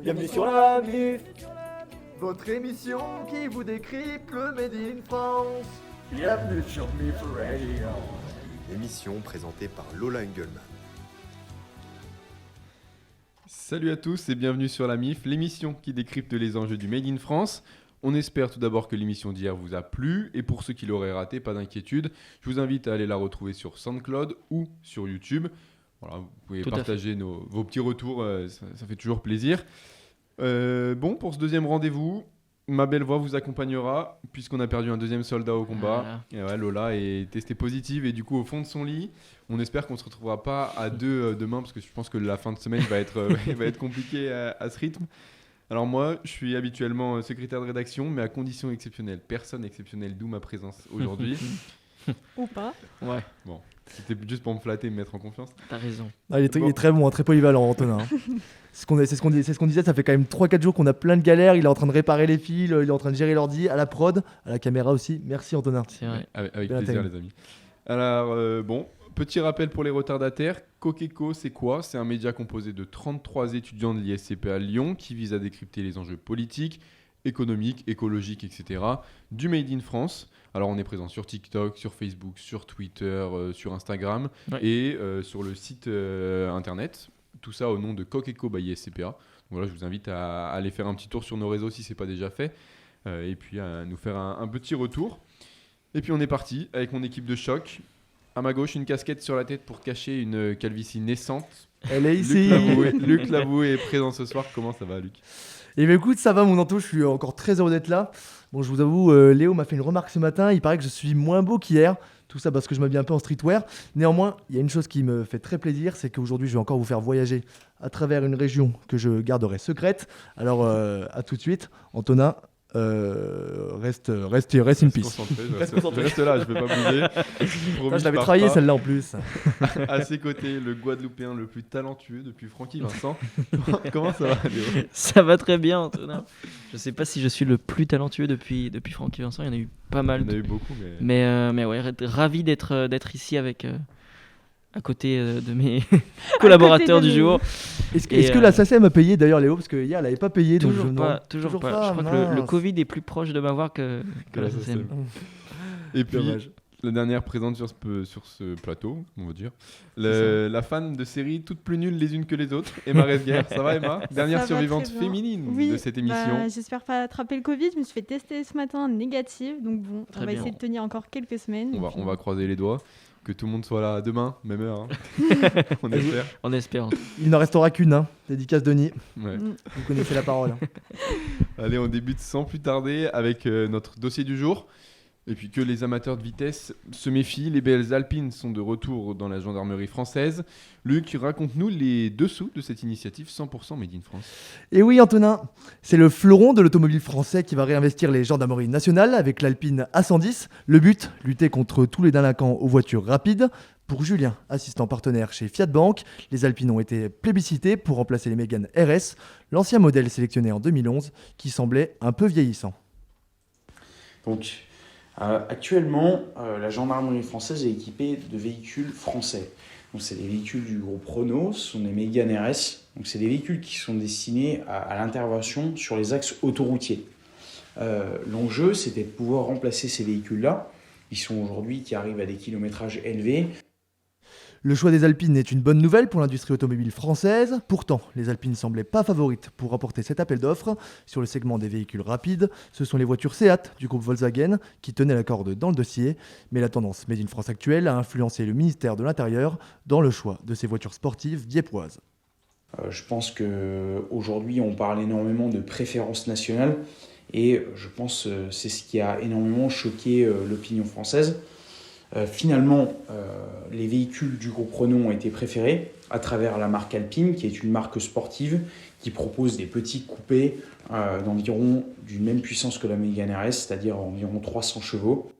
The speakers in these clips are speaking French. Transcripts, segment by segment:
Bienvenue sur la MIF. Votre émission qui vous décrypte le Made in France. Bienvenue sur MIF Radio. Émission présentée par Lola Engelmann. Salut à tous et bienvenue sur la MIF, l'émission qui décrypte les enjeux du Made in France. On espère tout d'abord que l'émission d'hier vous a plu et pour ceux qui l'auraient raté, pas d'inquiétude, je vous invite à aller la retrouver sur SoundCloud ou sur YouTube. Voilà, vous pouvez partager vos petits retours, ça fait toujours plaisir. Bon, pour ce deuxième rendez-vous, ma belle voix vous accompagnera puisqu'on a perdu un deuxième soldat au combat. Et ouais, Lola est testée positive et du coup au fond de son lit. On espère qu'on ne se retrouvera pas à deux demain parce que je pense que la fin de semaine va être compliquée à ce rythme. Alors moi, je suis habituellement secrétaire de rédaction, mais à condition exceptionnelle. Personne exceptionnelle, d'où ma présence aujourd'hui. Ou pas. Ouais. Bon, c'était juste pour me flatter et me mettre en confiance. T'as raison. Ah, il est très bon, très polyvalent, Antonin. C'est ce qu'on disait, ça fait quand même 3-4 jours qu'on a plein de galères. Il est en train de réparer les fils, il est en train de gérer l'ordi, à la prod, à la caméra aussi. Merci Antonin. C'est vrai. Avec plaisir les amis. Alors bon, petit rappel pour les retardataires. Coqueco, c'est quoi ? C'est un média composé de 33 étudiants de l'ISCPA Lyon qui vise à décrypter les enjeux politiques, économiques, écologiques, etc. du Made in France. Alors on est présent sur TikTok, sur Facebook, sur Twitter, sur Instagram et sur le site internet. Tout ça au nom de Coqueco by ISCPA. Donc voilà, je vous invite à aller faire un petit tour sur nos réseaux si ce n'est pas déjà fait. Et puis à nous faire un petit retour. Et puis on est parti avec mon équipe de choc. À ma gauche, une casquette sur la tête pour cacher une calvitie naissante. Elle est ici. Luc Lavoué est présent ce soir. Comment ça va, Luc ? Eh bien écoute, ça va mon Anto, je suis encore très heureux d'être là. Bon, je vous avoue, Léo m'a fait une remarque ce matin, il paraît que je suis moins beau qu'hier. Tout ça parce que je m'habille un peu en streetwear. Néanmoins, il y a une chose qui me fait très plaisir, c'est qu'aujourd'hui, je vais encore vous faire voyager à travers une région que je garderai secrète. Alors, à tout de suite. Antonin, reste in peace. Je reste là, je ne vais pas bouger. Je l'avais travaillé celle-là en plus. À ses côtés, le Guadeloupéen le plus talentueux depuis Francky Vincent. Comment ça va, Léo ? Ça va très bien, Antonin. Je sais pas si je suis le plus talentueux depuis Francky Vincent. Il y en a eu pas mal. Il y en a eu beaucoup, mais ouais, ravi d'être ici à côté de mes collaborateurs du jour. Est-ce que la SACEM a payé d'ailleurs, Léo ? Parce que hier elle n'avait pas payé. Toujours donc pas. Je crois que le Covid est plus proche de m'avoir que la SACEM. Et puis, dommage. La dernière présente sur ce plateau, on va dire. La fan de séries toutes plus nulles les unes que les autres, Emma Resguer. Ça va, Emma ? Dernière survivante féminine de cette émission. J'espère pas attraper le Covid. Je me suis fait tester ce matin négative. Donc bon, on va essayer de tenir encore quelques semaines. On va croiser les doigts. Que tout le monde soit là demain, même heure. On espère. On espère. Il n'en restera qu'une, dédicace Denis. Ouais. Vous connaissez la parole. Allez, on débute sans plus tarder avec notre dossier du jour. Et puis que les amateurs de vitesse se méfient, les BLs alpines sont de retour dans la gendarmerie française. Luc, raconte-nous les dessous de cette initiative 100% Made in France. Et oui Antonin, c'est le fleuron de l'automobile français qui va réinvestir les gendarmeries nationales avec l'Alpine A110. Le but, lutter contre tous les délinquants aux voitures rapides. Pour Julien, assistant partenaire chez Fiat Bank, les Alpines ont été plébiscités pour remplacer les Mégane RS, l'ancien modèle sélectionné en 2011 qui semblait un peu vieillissant. Donc, actuellement, la gendarmerie française est équipée de véhicules français. Donc, c'est des véhicules du groupe Renault, ce sont des Mégane RS. Donc, c'est des véhicules qui sont destinés à l'intervention sur les axes autoroutiers. L'enjeu, c'était de pouvoir remplacer ces véhicules-là. Ils sont aujourd'hui qui arrivent à des kilométrages élevés. Le choix des Alpines est une bonne nouvelle pour l'industrie automobile française. Pourtant, les Alpines semblaient pas favorites pour remporter cet appel d'offres. Sur le segment des véhicules rapides, ce sont les voitures Seat du groupe Volkswagen qui tenaient la corde dans le dossier. Mais la tendance Made in France actuelle a influencé le ministère de l'Intérieur dans le choix de ces voitures sportives dieppe-oises. Je pense qu'aujourd'hui, on parle énormément de préférence nationale et je pense que c'est ce qui a énormément choqué l'opinion française. Finalement, les véhicules du groupe Renault ont été préférés à travers la marque Alpine, qui est une marque sportive qui propose des petits coupés d'environ d'une même puissance que la Mégane RS, c'est-à-dire environ 300 chevaux.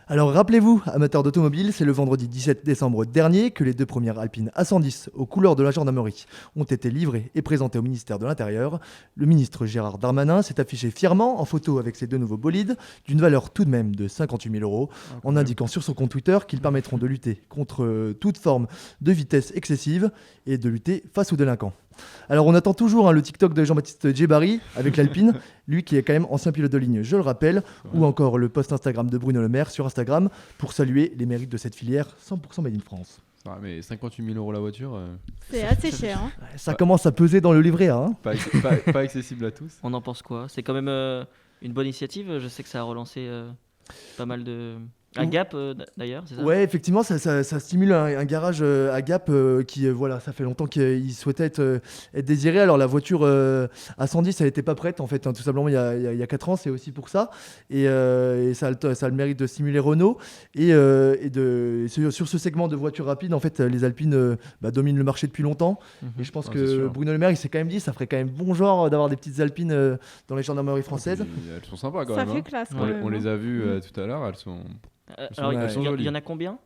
Alors rappelez-vous, amateurs d'automobile, c'est le vendredi 17 décembre dernier que les deux premières Alpines A110 aux couleurs de la gendarmerie ont été livrées et présentées au ministère de l'Intérieur. Le ministre Gérard Darmanin s'est affiché fièrement en photo avec ces deux nouveaux bolides, d'une valeur tout de même de 58 000 €, en indiquant sur son compte Twitter qu'ils permettront de lutter contre toute forme de vitesse excessive et de lutter face aux délinquants. Alors on attend toujours le TikTok de Jean-Baptiste Djebari avec l'Alpine, lui qui est quand même ancien pilote de ligne, je le rappelle, ou encore le post Instagram de Bruno Le Maire sur Instagram pour saluer les mérites de cette filière 100% made in France. Ah, mais 58 000 € la voiture, C'est assez cher. Hein. Ça commence à peser dans le livret A. Hein. pas accessible à tous. On en pense quoi? C'est quand même une bonne initiative. Je sais que ça a relancé pas mal de. Un Gap d'ailleurs, c'est ça? Ouais, effectivement, ça stimule un garage à Gap qui, voilà, ça fait longtemps qu'il souhaitait être désiré. Alors la voiture A110, elle n'était pas prête en fait, hein, tout simplement il y a 4 ans, c'est aussi pour ça. Et ça a le mérite de stimuler Renault. Et sur ce segment de voitures rapides, en fait, les Alpines dominent le marché depuis longtemps. Et je pense que Bruno Le Maire, il s'est quand même dit, ça ferait quand même bon genre d'avoir des petites Alpines dans les gendarmeries françaises. Elles sont sympas quand Ça même. fait classe quand On même. les a vues tout à l'heure, elles sont... Alors, elles sont il jolies. y en a combien?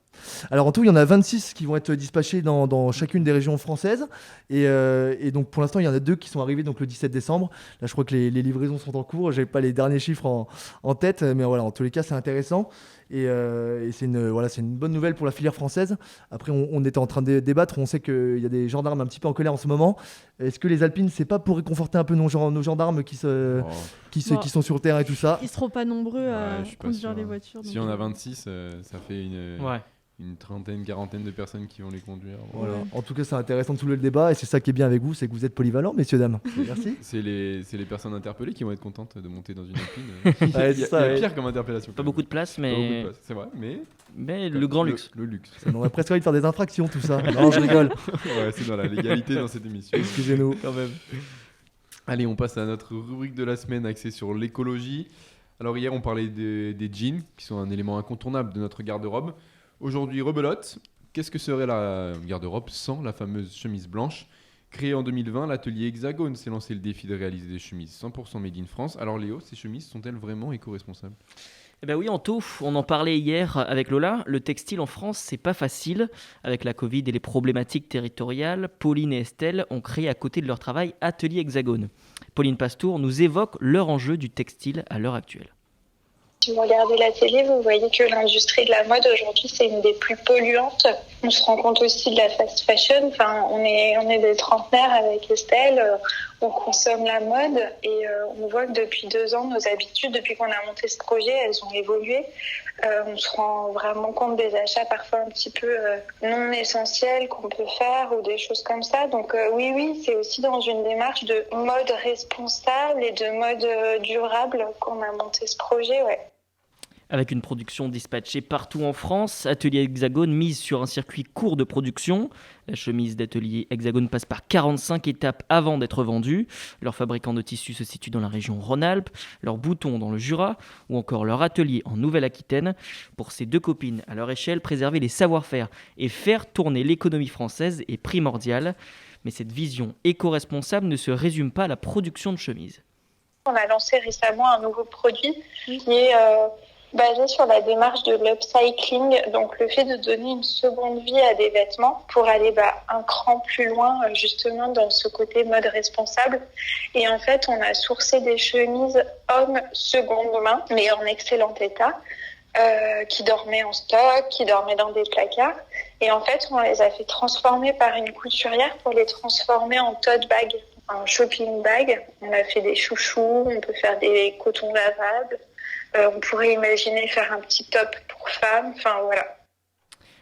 Alors en tout, il y en a 26 qui vont être dispatchés dans chacune des régions françaises. Et donc pour l'instant, il y en a 2 qui sont arrivés donc, le 17 décembre. Là, je crois que les livraisons sont en cours. Je n'ai pas les derniers chiffres en tête. Mais voilà, en tous les cas, c'est intéressant. Et c'est une bonne nouvelle pour la filière française. Après, on était en train de débattre. On sait qu'il y a des gendarmes un petit peu en colère en ce moment. Est-ce que les Alpines, c'est pas pour réconforter un peu nos gendarmes qui sont sur le terrain et tout ça? Ils seront pas nombreux à je suis pas conduire sûr, les hein. voitures. Si donc, on a 26, ça fait Ouais. une trentaine, quarantaine de personnes qui vont les conduire. Voilà. En tout cas, c'est intéressant de soulever le débat. Et c'est ça qui est bien avec vous, c'est que vous êtes polyvalents, messieurs, dames. Merci. C'est les personnes interpellées qui vont être contentes de monter dans une Alpine. Ouais, Il y a ça, pire comme interpellation. Pas beaucoup de place, Pas beaucoup de mais, place, c'est vrai, mais le grand luxe. Le luxe. On aurait presque envie de faire des infractions, tout ça. Non, je rigole. Ouais, c'est dans la légalité dans cette émission. Excusez-nous. Quand même. Allez, on passe à notre rubrique de la semaine axée sur l'écologie. Alors hier, on parlait des jeans, qui sont un élément incontournable de notre garde-robe. Aujourd'hui, rebelote. Qu'est-ce que serait la garde-robe sans la fameuse chemise blanche? Créé en 2020, l'atelier Hexagone s'est lancé le défi de réaliser des chemises 100% made in France. Alors Léo, ces chemises sont-elles vraiment éco-responsables? Eh ben oui, Anto, on en parlait hier avec Lola. Le textile en France, c'est pas facile. Avec la Covid et les problématiques territoriales, Pauline et Estelle ont créé à côté de leur travail Atelier Hexagone. Pauline Pastour nous évoque leur enjeu du textile à l'heure actuelle. Si vous regardez la télé, vous voyez que l'industrie de la mode aujourd'hui, c'est une des plus polluantes. On se rend compte aussi de la fast fashion. Enfin, on est des trentenaires avec Estelle. On consomme la mode et on voit que depuis 2 ans, nos habitudes, depuis qu'on a monté ce projet, elles ont évolué. On se rend vraiment compte des achats parfois un petit peu non essentiels qu'on peut faire ou des choses comme ça. Donc oui, c'est aussi dans une démarche de mode responsable et de mode durable qu'on a monté ce projet, ouais. Avec une production dispatchée partout en France, Atelier Hexagone mise sur un circuit court de production. La chemise d'Atelier Hexagone passe par 45 étapes avant d'être vendue. Leur fabricant de tissus se situe dans la région Rhône-Alpes, leur bouton dans le Jura ou encore leur atelier en Nouvelle-Aquitaine. Pour ces 2 copines, à leur échelle, préserver les savoir-faire et faire tourner l'économie française est primordial. Mais cette vision éco-responsable ne se résume pas à la production de chemises. On a lancé récemment un nouveau produit qui est basé sur la démarche de l'upcycling, donc le fait de donner une seconde vie à des vêtements pour aller un cran plus loin justement dans ce côté mode responsable. Et en fait, on a sourcé des chemises hommes seconde main, mais en excellent état, qui dormaient en stock, qui dormaient dans des placards. Et en fait, on les a fait transformer par une couturière pour les transformer en tote bag, en shopping bag. On a fait des chouchous, on peut faire des cotons lavables. On pourrait imaginer faire un petit top pour femmes, enfin voilà.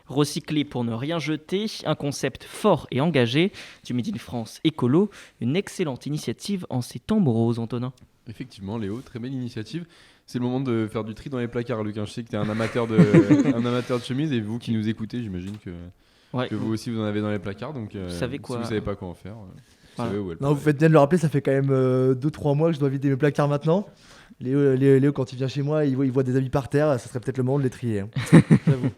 Recycler pour ne rien jeter, un concept fort et engagé du Made in France écolo, une excellente initiative en ces temps moroses, Antonin. Effectivement, Léo, très belle initiative. C'est le moment de faire du tri dans les placards, Luc. Je sais que tu es un amateur de chemises et vous qui nous écoutez, j'imagine que vous aussi vous en avez dans les placards. Donc, vous savez quoi, si vous savez pas quoi en faire, vous savez où elle Non, vous faites bien de le rappeler, ça fait quand même 2-3 mois que je dois vider mes placards maintenant. Léo, quand il vient chez moi, il voit des habits par terre, ça serait peut-être le moment de les trier. Hein. J'avoue.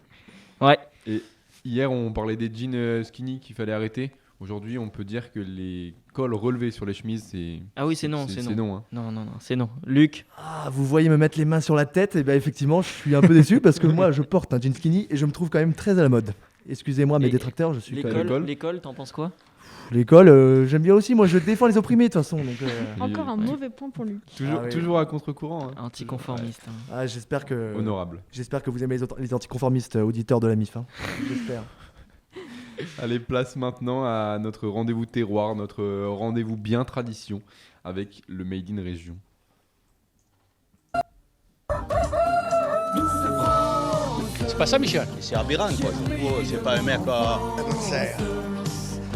Ouais. Et hier, on parlait des jeans skinny qu'il fallait arrêter. Aujourd'hui, on peut dire que les cols relevés sur les chemises, c'est... Ah oui, c'est non. Hein. Non, c'est non. Luc? Ah, vous voyez me mettre les mains sur la tête, et bien effectivement, je suis un peu déçu parce que moi, je porte un jean skinny et je me trouve quand même très à la mode. Excusez-moi, mes détracteurs, je suis quand même... L'école, t'en penses quoi? L'école, j'aime bien aussi. Moi, je défends les opprimés de toute façon. Donc, Encore un mauvais point pour lui. Toujours à contre-courant. Hein. Anticonformiste. Ouais. Hein. Ah, j'espère que... Honorable. J'espère que vous aimez les anticonformistes, auditeurs de la MIF. Hein. J'espère. Allez, place maintenant à notre rendez-vous terroir, notre rendez-vous bien tradition avec le Made in Région. C'est pas ça, Michel? C'est aberrant, quoi. C'est pas un mec à...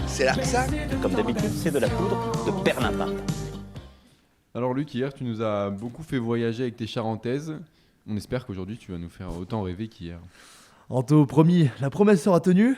C'est l'accent. Comme d'habitude, c'est de la poudre de perlimpin. Alors Luc, hier tu nous as beaucoup fait voyager avec tes charentaises. On espère qu'aujourd'hui tu vas nous faire autant rêver qu'hier. Anto, promis, la promesse sera tenue.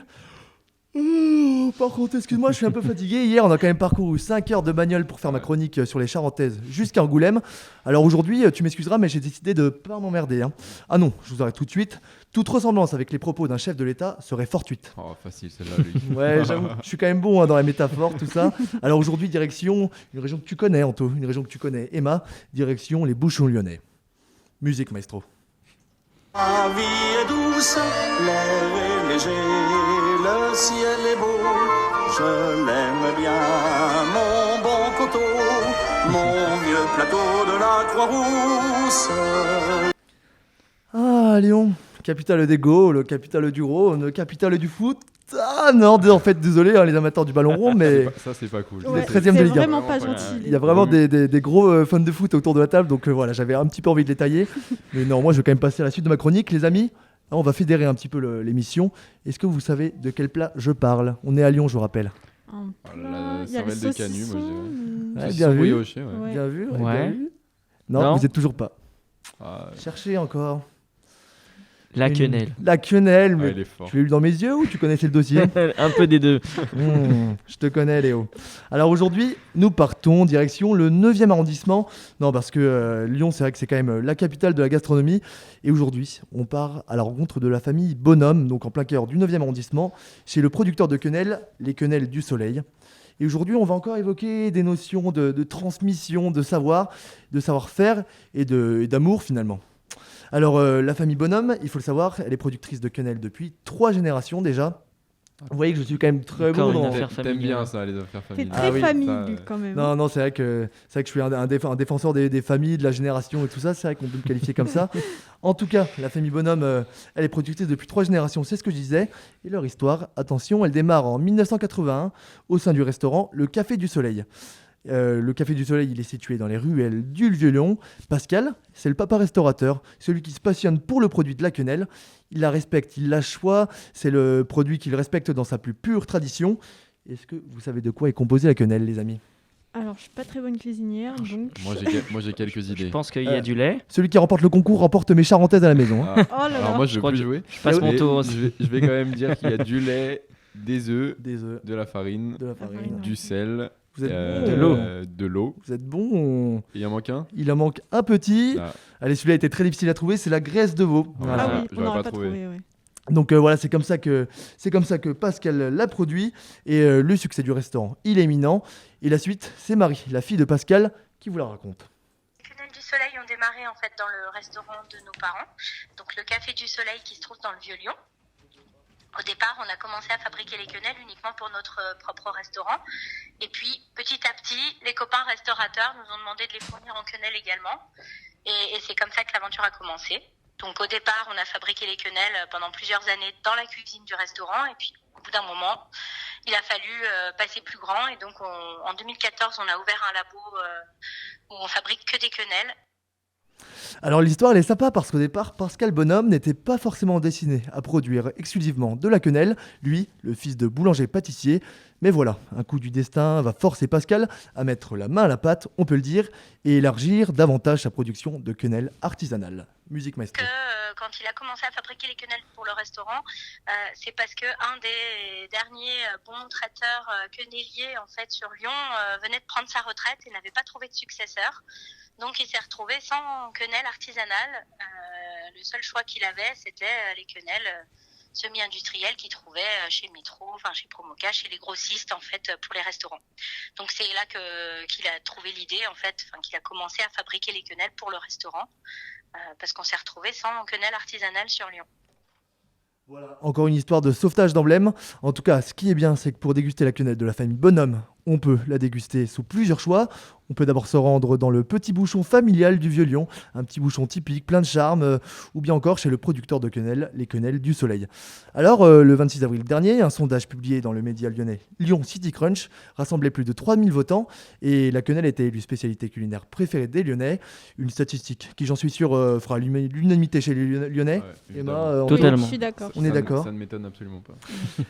Par contre, excuse-moi, je suis un peu fatigué. Hier, on a quand même parcouru 5 heures de bagnole pour faire ma chronique sur les Charentaises jusqu'à Angoulême. Alors aujourd'hui, tu m'excuseras, mais j'ai décidé de pas m'emmerder. Ah non, je vous arrête tout de suite. Toute ressemblance avec les propos d'un chef de l'État serait fortuite. Oh, facile celle-là, Luc. Ouais, j'avoue, je suis quand même bon dans la métaphore, tout ça. Alors aujourd'hui, direction une région que tu connais, Anto, une région que tu connais. Emma, direction les Bouchons lyonnais. Musique, maestro. La vie est douce, l'air est léger, le ciel est beau, je l'aime bien, mon bon coteau, mon vieux plateau de la Croix-Rousse. Ah, Lyon, capitale des Gaules, capitale du Rhône, capitale du foot. Ah non, en fait, désolé les amateurs du ballon rond, mais ça c'est pas cool. Ouais, 13e de Ligue 1. C'est vraiment pas gentil. Il y a vraiment des gros fans de foot autour de la table, donc voilà, j'avais un petit peu envie de les tailler. Mais non, moi je vais quand même passer à la suite de ma chronique, les amis. On va fédérer un petit peu l'émission. Est-ce que vous savez de quel plat je parle? On est à Lyon, je vous rappelle. La cervelle de Canu, moi je dirais. Ouais, bien vu. Brioché, ouais. Bien vu. Ouais. Bien vu. Non, vous êtes toujours pas. Ah, Cherchez encore. La quenelle. La quenelle, mais il est fort. tu l'as eu dans mes yeux ou tu connaissais le dossier? Un peu des deux. Je te connais, Léo. Alors aujourd'hui, nous partons direction le 9e arrondissement. Non, parce que Lyon, c'est vrai que c'est quand même la capitale de la gastronomie. Et aujourd'hui, on part à la rencontre de la famille Bonhomme, donc en plein cœur du 9e arrondissement, chez le producteur de quenelles, les Quenelles du Soleil. Et aujourd'hui, on va encore évoquer des notions de transmission, de savoir, de savoir-faire et d'amour finalement. Alors, la famille Bonhomme, il faut le savoir, elle est productrice de quenelles depuis 3 générations déjà. Vous voyez que je suis quand même très Encore bon une dans... affaire T'aimes familiale. bien ça, les affaires T'es familiales. très oui, famille, ça, Luc, quand même. Non, c'est vrai que je suis un défenseur des familles, de la génération et tout ça. C'est vrai qu'on peut me qualifier comme ça. En tout cas, la famille Bonhomme, elle est productrice depuis 3 générations, c'est ce que je disais. Et leur histoire, attention, elle démarre en 1981 au sein du restaurant Le Café du Soleil. Le Café du Soleil, il est situé dans les ruelles du Vieux-Lyon. Pascal, c'est le papa restaurateur, celui qui se passionne pour le produit de la quenelle. Il la respecte, il la choisit, c'est le produit qu'il respecte dans sa plus pure tradition. Est-ce que vous savez de quoi est composée la quenelle, les amis? Alors, je suis pas très bonne cuisinière, donc... Moi j'ai quelques idées. Je pense qu'il y a du lait. Celui qui remporte le concours remporte mes charentaises à la maison. Ah. Oh là là. Alors moi je crois veux plus que jouer. Je passe mon Mais tour. je vais quand même dire qu'il y a du lait, des œufs, Des œufs, de la farine, de la farine. du sel, Vous êtes de l'eau. Vous êtes bon. Et il en manque un. Il en manque un petit. Ah. Allez, celui-là était très difficile à trouver, c'est la graisse de veau. Ah, Voilà. Ah oui, on j'aurais n'aurait pas pas trouvé. trouvé, ouais. Donc voilà, c'est comme ça que Pascal l'a produit et le succès du restaurant, il est imminent. Et la suite, c'est Marie, la fille de Pascal, qui vous la raconte. Les Quenelles du Soleil ont démarré en fait dans le restaurant de nos parents, donc le Café du Soleil qui se trouve dans le Vieux-Lyon. Au départ, on a commencé à fabriquer les quenelles uniquement pour notre propre restaurant. Et puis, petit à petit, les copains restaurateurs nous ont demandé de les fournir en quenelles également. Et c'est comme ça que l'aventure a commencé. Donc au départ, on a fabriqué les quenelles pendant plusieurs années dans la cuisine du restaurant. Et puis, au bout d'un moment, il a fallu passer plus grand. Et donc, en 2014, on a ouvert un labo où on fabrique que des quenelles. Alors l'histoire elle est sympa parce qu'au départ, Pascal Bonhomme n'était pas forcément destiné à produire exclusivement de la quenelle, lui, le fils de boulanger-pâtissier. Mais voilà, un coup du destin va forcer Pascal à mettre la main à la pâte, on peut le dire, et élargir davantage sa production de quenelle artisanale. Musique maestro. Quand il a commencé à fabriquer les quenelles pour le restaurant, c'est parce que un des derniers bons traiteurs quenelliers en fait sur Lyon venait de prendre sa retraite et n'avait pas trouvé de successeur. Donc il s'est retrouvé sans quenelle artisanale. Le seul choix qu'il avait, c'était les quenelles semi-industrielles qu'il trouvait chez Métro, enfin chez Promoca, chez les grossistes en fait pour les restaurants. Donc c'est là qu'il a trouvé l'idée en fait, qu'il a commencé à fabriquer les quenelles pour le restaurant parce qu'on s'est retrouvé sans quenelle artisanale sur Lyon. Voilà. Encore une histoire de sauvetage d'emblème. En tout cas, ce qui est bien, c'est que pour déguster la quenelle de la famille Bonhomme, On peut la déguster sous plusieurs choix. On peut d'abord se rendre dans le petit bouchon familial du Vieux-Lyon, un petit bouchon typique, plein de charme, ou bien encore chez le producteur de quenelles, les Quenelles du Soleil. Alors, le 26 avril dernier, un sondage publié dans le média lyonnais Lyon City Crunch rassemblait plus de 3000 votants et la quenelle était élue spécialité culinaire préférée des Lyonnais. Une statistique qui, j'en suis sûr, fera l'unanimité chez les Lyonnais. Ouais, Emma, Totalement. Je suis d'accord. On est d'accord. Ça ne m'étonne absolument pas.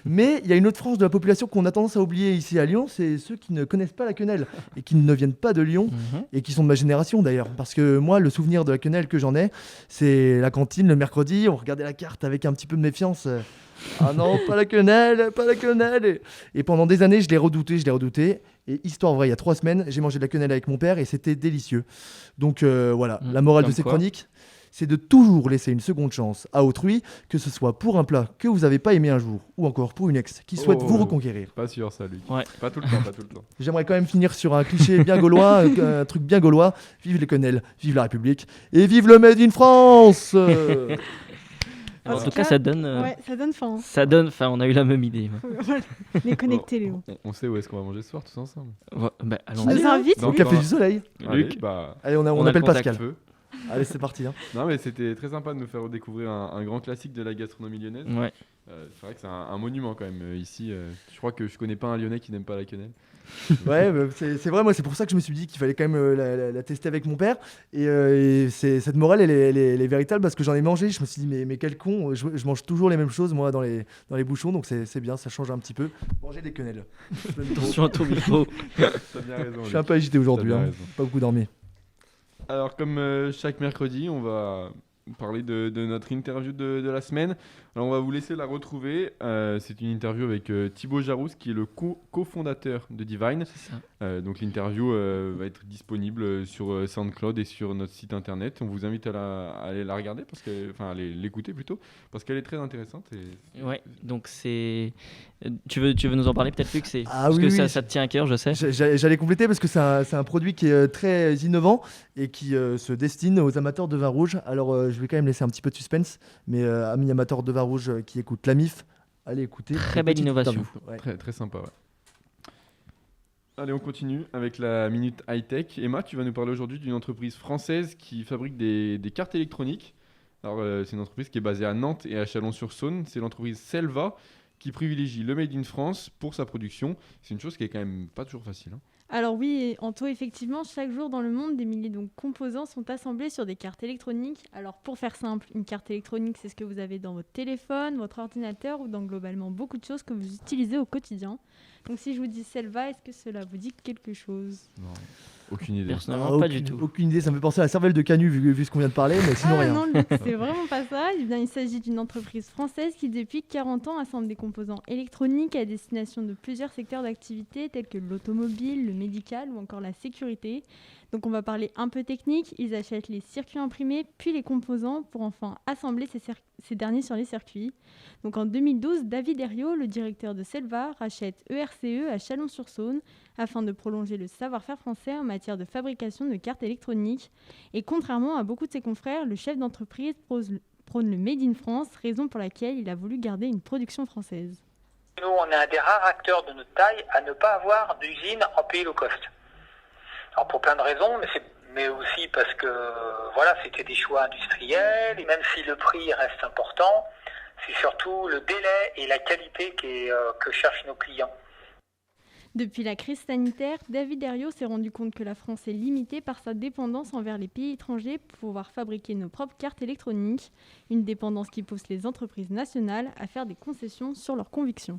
Mais il y a une autre frange de la population qu'on a tendance à oublier ici à Lyon, c'est ceux qui ne connaissent pas la quenelle et qui ne viennent pas de Lyon et qui sont de ma génération d'ailleurs. Parce que moi, le souvenir de la quenelle que j'en ai, c'est la cantine le mercredi, on regardait la carte avec un petit peu de méfiance. Ah non, pas la quenelle, pas la quenelle. Et pendant des années, je l'ai redouté. Et histoire vraie, il y a 3 semaines, j'ai mangé de la quenelle avec mon père et c'était délicieux. Donc voilà, la morale de ces chroniques, c'est de toujours laisser une seconde chance à autrui, que ce soit pour un plat que vous n'avez pas aimé un jour, ou encore pour une ex qui souhaite vous reconquérir. Pas sûr ça, lui. Ouais. Pas tout le temps. J'aimerais quand même finir sur un cliché bien gaulois, un truc bien gaulois. Vive les quenelles, vive la République, et vive le Made in France. En tout cas, ça donne. Ouais, ça donne faim. Ça donne faim, on a eu la même idée. On est connectés, Léo. On sait où est-ce qu'on va manger ce soir tous ensemble. Bah, allons On nous invite. Au Café du Soleil. Luc, Allez, on a appelle le contact. Pascal. feu. Allez, c'est parti. Non mais c'était très sympa de nous faire redécouvrir un grand classique de la gastronomie lyonnaise. Ouais. C'est vrai que c'est un monument quand même ici. Je crois que je connais pas un Lyonnais qui n'aime pas la quenelle. Ouais, bah, c'est vrai, moi c'est pour ça que je me suis dit qu'il fallait quand même la tester avec mon père. Et cette morale, elle est véritable parce que j'en ai mangé. Je me suis dit, mais quel con, je mange toujours les mêmes choses moi dans les bouchons, donc c'est bien, ça change un petit peu. Manger des quenelles. Attention à ton micro. T'as bien raison. Je suis un peu agité aujourd'hui, T'as bien hein. raison. Pas beaucoup dormi. Alors comme chaque mercredi, on va parler de notre interview de la semaine. Alors on va vous laisser la retrouver. C'est une interview avec Thibaut Jarousse qui est le cofondateur de Divine. C'est ça. Donc l'interview va être disponible sur SoundCloud et sur notre site internet. On vous invite à aller la regarder, à aller l'écouter plutôt, parce qu'elle est très intéressante. Ouais, donc c'est. Tu veux nous en parler peut-être, Luc? Parce oui, que oui. ça te tient à cœur, je sais. J'allais compléter parce que c'est un produit qui est très innovant et qui se destine aux amateurs de vin rouge. Alors je vais quand même laisser un petit peu de suspense, mais amis amateurs de vin rouge qui écoutent la MIF, allez écouter. Très belle innovation. Ouais. Très, très sympa, ouais. Allez, on continue avec la Minute High-Tech. Emma, tu vas nous parler aujourd'hui d'une entreprise française qui fabrique des cartes électroniques. Alors, c'est une entreprise qui est basée à Nantes et à Chalon-sur-Saône. C'est l'entreprise Selva qui privilégie le Made in France pour sa production. C'est une chose qui est quand même pas toujours facile. Alors oui, Anto, effectivement, chaque jour dans le monde, des milliers de composants sont assemblés sur des cartes électroniques. Alors pour faire simple, une carte électronique, c'est ce que vous avez dans votre téléphone, votre ordinateur ou dans globalement beaucoup de choses que vous utilisez au quotidien. Donc si je vous dis Selva, est-ce que cela vous dit quelque chose? Non, aucune idée. Personnellement, pas du tout. Aucune idée, ça me fait penser à la cervelle de Canu vu ce qu'on vient de parler, mais sinon rien. Non, Luc, c'est vraiment pas ça. Eh bien, il s'agit d'une entreprise française qui, depuis 40 ans, assemble des composants électroniques à destination de plusieurs secteurs d'activité tels que l'automobile, le médical ou encore la sécurité. Donc on va parler un peu technique. Ils achètent les circuits imprimés, puis les composants pour enfin assembler ces derniers sur les circuits. Donc en 2012, David Herriot, le directeur de Selva, rachète ERCE à Chalon-sur-Saône afin de prolonger le savoir-faire français en matière de fabrication de cartes électroniques. Et contrairement à beaucoup de ses confrères, le chef d'entreprise prône le Made in France, raison pour laquelle il a voulu garder une production française. Nous, on est un des rares acteurs de notre taille à ne pas avoir d'usine en pays low cost. Alors pour plein de raisons, mais aussi parce que voilà, c'était des choix industriels, et même si le prix reste important, c'est surtout le délai et la qualité que cherchent nos clients. Depuis la crise sanitaire, David Herriot s'est rendu compte que la France est limitée par sa dépendance envers les pays étrangers pour pouvoir fabriquer nos propres cartes électroniques, une dépendance qui pousse les entreprises nationales à faire des concessions sur leurs convictions.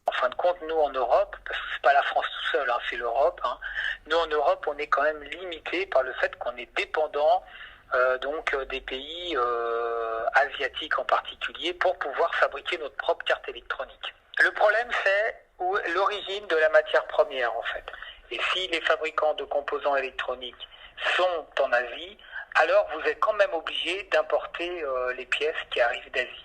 En fin de compte, nous en Europe, parce que c'est pas la France tout seul, c'est l'Europe, nous en Europe, on est quand même limité par le fait qu'on est dépendant des pays asiatiques en particulier pour pouvoir fabriquer notre propre carte électronique. Le problème, c'est l'origine de la matière première, en fait. Et si les fabricants de composants électroniques sont en Asie, alors vous êtes quand même obligé d'importer les pièces qui arrivent d'Asie.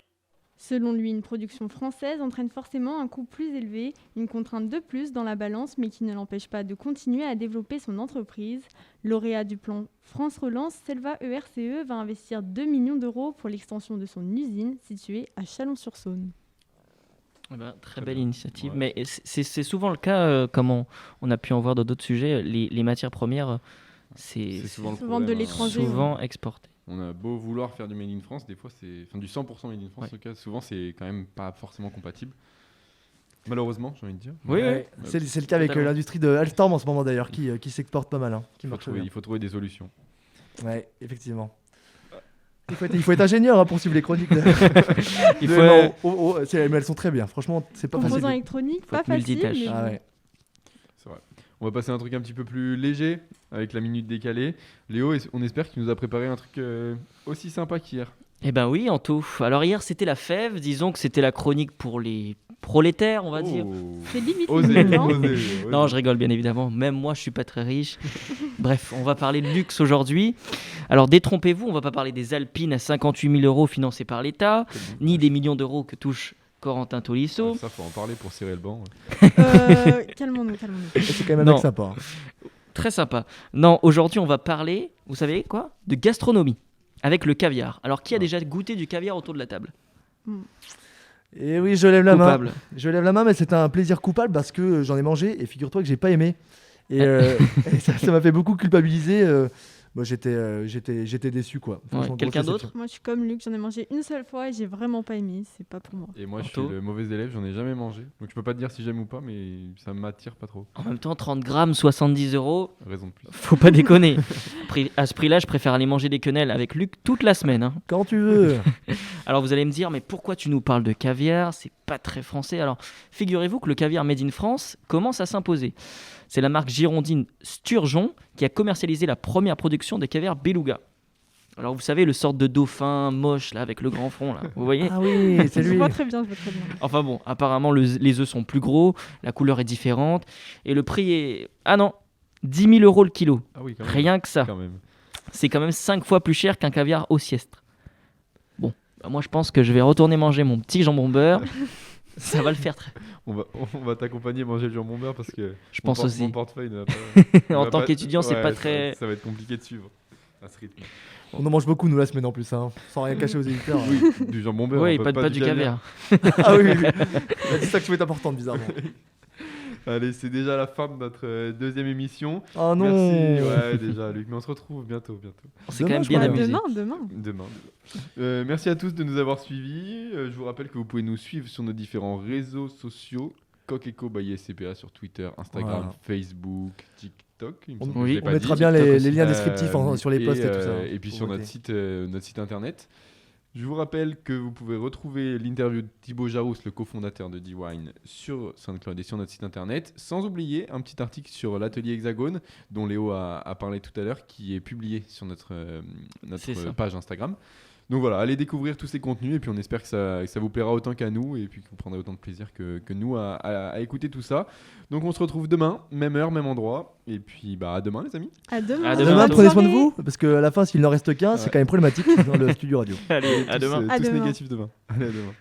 Selon lui, une production française entraîne forcément un coût plus élevé, une contrainte de plus dans la balance, mais qui ne l'empêche pas de continuer à développer son entreprise. Lauréat du plan France Relance, Selva ERCE va investir 2 millions d'euros pour l'extension de son usine située à Chalon-sur-Saône. Très belle initiative, mais c'est souvent le cas, comme on a pu en voir dans d'autres sujets, les matières premières, c'est souvent, de l'étranger. Souvent exporté. On a beau vouloir faire du Made in France, des fois du 100% Made in France, en tout cas, souvent c'est quand même pas forcément compatible. Malheureusement, j'ai envie de dire. Oui. C'est le cas avec l'industrie de Alstom en ce moment d'ailleurs, qui s'exporte pas mal. Il faut trouver des solutions. Ouais, effectivement. Il faut être ingénieur pour suivre les chroniques. Mais elles sont très bien. Franchement, c'est pas facile. Composants électroniques, pas facile. Mais ah ouais. C'est vrai. On va passer à un truc un petit peu plus léger avec la minute décalée. Léo, on espère qu'il nous a préparé un truc aussi sympa qu'hier. Eh ben oui, Anto. Alors hier, c'était la fève. Disons que c'était la chronique pour les prolétaires, on va dire. C'est limite. Osez. Non, je rigole, bien évidemment. Même moi, je suis pas très riche. Bref, on va parler de luxe aujourd'hui. Alors, détrompez-vous, on va pas parler des Alpines à 58 000 € financées par l'État, ni des millions d'euros que touche Corentin Tolisso. Ça, faut en parler pour cirer le banc. Calmons-nous. C'est quand même un mec sympa. Très sympa. Non, aujourd'hui, on va parler, vous savez quoi ? De gastronomie. Avec le caviar. Alors, qui a déjà goûté du caviar autour de la table ? Et oui, je lève la main. Coupable. Je lève la main, mais c'est un plaisir coupable parce que j'en ai mangé et figure-toi que j'ai pas aimé. Et, et ça m'a fait beaucoup culpabiliser. Moi, j'étais déçu, quoi. Quelqu'un d'autre ? Moi, je suis comme Luc, j'en ai mangé une seule fois et j'ai vraiment pas aimé. C'est pas pour moi. Et moi, je suis le mauvais élève, j'en ai jamais mangé. Donc, je peux pas te dire si j'aime ou pas, mais ça m'attire pas trop. En même temps, 30 grammes, 70 €. Raison de plus. Faut pas déconner. À ce prix-là, je préfère aller manger des quenelles avec Luc toute la semaine. Hein. Quand tu veux. Alors, vous allez me dire, mais pourquoi tu nous parles de caviar ? C'est pas très français. Alors, figurez-vous que le caviar Made in France commence à s'imposer. C'est la marque girondine Sturgeon qui a commercialisé la première production de caviar beluga. Alors vous savez, le sort de dauphin moche là avec le grand front là, vous voyez ? Ah oui, c'est lui. Je vois très bien. Enfin bon, apparemment les œufs sont plus gros, la couleur est différente et le prix est 10 000 € le kilo. Ah oui, quand même. Rien que ça. Quand même. C'est quand même 5 fois plus cher qu'un caviar au siestre. Bon, moi je pense que je vais retourner manger mon petit jambon beurre. Ça va le faire très. On va t'accompagner manger le jambon beurre parce que je pense aussi. Mon portefeuille ne va pas. En tant qu'étudiant, c'est pas très. Ça va être compliqué de suivre à ce rythme. On en mange beaucoup nous la semaine en plus, sans rien cacher aux éditeurs. Oui, du jambon beurre. Oui, pas du caviar. Ah oui. C'est ça que tu veux importante bizarrement. Allez, c'est déjà la fin de notre deuxième émission. Oh non. Merci. Ouais, déjà, Luc, mais on se retrouve bientôt. On s'est quand même bien amusé. Demain. Merci à tous de nous avoir suivis. Je vous rappelle que vous pouvez nous suivre sur nos différents réseaux sociaux. Coqueco by SCPA sur Twitter, Instagram, Facebook, TikTok. On mettra bien les liens descriptifs sur les posts et tout ça. Et puis sur notre site internet. Je vous rappelle que vous pouvez retrouver l'interview de Thibaut Jarousse, le cofondateur de D-Wine, sur SoundCloud et sur notre site internet. Sans oublier un petit article sur l'atelier Hexagone, dont Léo a parlé tout à l'heure, qui est publié sur notre page Instagram. Donc voilà, allez découvrir tous ces contenus et puis on espère que ça vous plaira autant qu'à nous et puis que vous prendrez autant de plaisir que nous à écouter tout ça. Donc on se retrouve demain, même heure, même endroit. Et puis à demain les amis. À demain. À demain, prenez soin de vous parce qu'à la fin s'il n'en reste qu'un, c'est quand même problématique dans le studio radio. Allez, à demain. Tous négatifs demain. Allez, à demain.